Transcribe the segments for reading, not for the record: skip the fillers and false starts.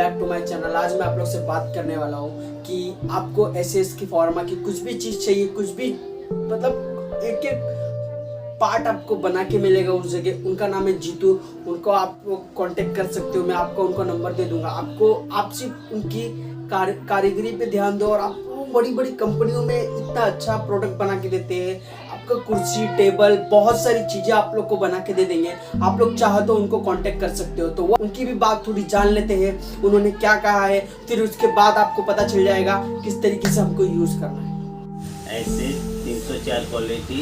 Back to my channel. आज मैं आप लोग से बात करने वाला हूँ कि आपको ऐसे इसकी फॉर्मा की कुछ भी चीज़ चाहिए, कुछ भी मतलब एक एक पार्ट आपको बना के मिलेगा उस जगह। उनका नाम है जीतू, उनको आप कांटेक्ट कर सकते हो। मैं आपको उनका नंबर दे दूंगा। आप सिर्फ उनकी कारीगरी पे ध्यान दो और आप बड़ी बड़ी कंपनियों में इतना अच्छा प्रोडक्ट बना के देते हैं। आपका कुर्सी, टेबल, बहुत सारी चीजें आप लोग को बना के दे देंगे। आप लोग चाहो तो उनको कांटेक्ट कर सकते हो। तो वो उनकी भी बात थोड़ी जान लेते हैं, उन्होंने क्या कहा है, फिर उसके बाद आपको पता चल जाएगा किस तरीके से हमको यूज करना है। ऐसे 304 क्वालिटी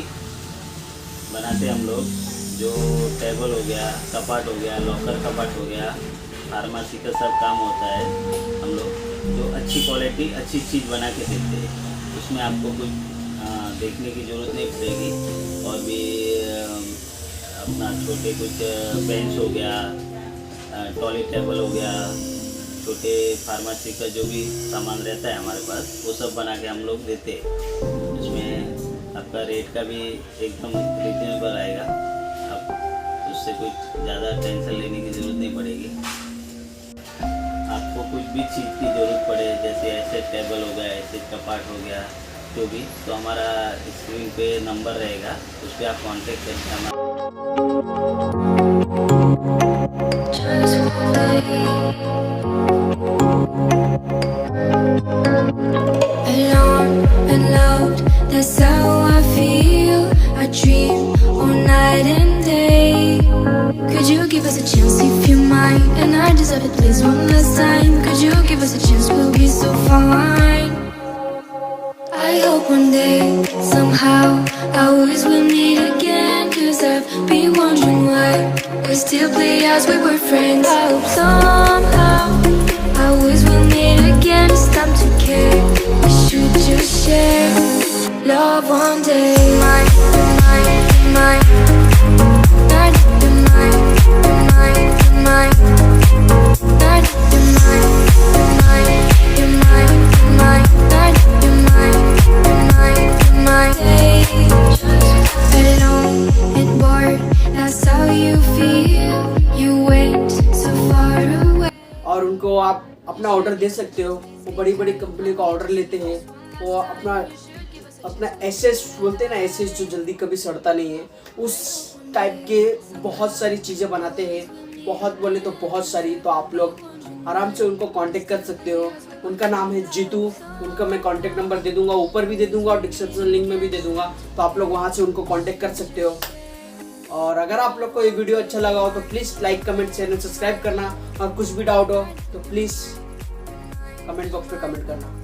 बनाते हम लोग, जो टेबल हो गया, कपाट हो गया, लॉकर कपाट हो गया, फार्मेसी का सब काम होता है। हम लोग जो अच्छी क्वालिटी अच्छी चीज़ बना के देते हैं, उसमें आपको कुछ देखने की ज़रूरत नहीं पड़ेगी। और भी अपना छोटे कुछ बेंच हो गया, टॉयलेट टेबल हो गया, छोटे फार्मेसी का जो भी सामान रहता है हमारे पास, वो सब बना के हम लोग देते हैं। उसमें आपका रेट का भी एकदम रिजनेबल आएगा। आप उससे कुछ ज़्यादा टेंशन लेने की ज़रूरत नहीं पड़ेगी। आपको कुछ भी चीज़ की ज़रूरत पड़े, जैसे ऐसे टेबल हो गया, ऐसे कपाट हो गया, जो भी, तो हमारा स्क्रीन पे नंबर रहेगा, उस पर आप कांटेक्ट करके हमारा That's how I feel. I dream all night and day. Could you give us a chance if you mind? And I deserve it, please, one last time. Could you give us a chance? We'll be so fine. I hope one day, somehow, I always will meet again. 'Cause I've been wondering why we still play as we were friends. I hope somehow, I always will meet again. It's time to care. We should just share love one day. Mine, mine, mine. Night, you're mine, you're mine, you're mine. Night, you're mine, you're mine, you're mine, you're mine. Night, you're mine, you're mine, you're mine. Hey, just alone and bored. That's how you feel. You went so far away. और उनको आप अपना order दे सकते हो। वो बड़ी बड़ी company का ऑर्डर लेते हैं। वो अपना एसएस बोलते हैं ना, एसएस जो जल्दी कभी सड़ता नहीं है, उस टाइप के बहुत सारी चीज़ें बनाते हैं। बहुत बोले तो बहुत सारी। तो आप लोग आराम से उनको कांटेक्ट कर सकते हो। उनका नाम है जीतू। उनका मैं कांटेक्ट नंबर दे दूंगा, ऊपर भी दे दूंगा और डिस्क्रिप्शन लिंक में भी दे दूंगा। तो आप लोग वहाँ से उनको कांटेक्ट कर सकते हो। और अगर आप लोग को ये वीडियो अच्छा लगा हो तो please like, comment, share and subscribe करना। और कुछ भी डाउट हो तो प्लीज़ कमेंट बॉक्स में कमेंट करना।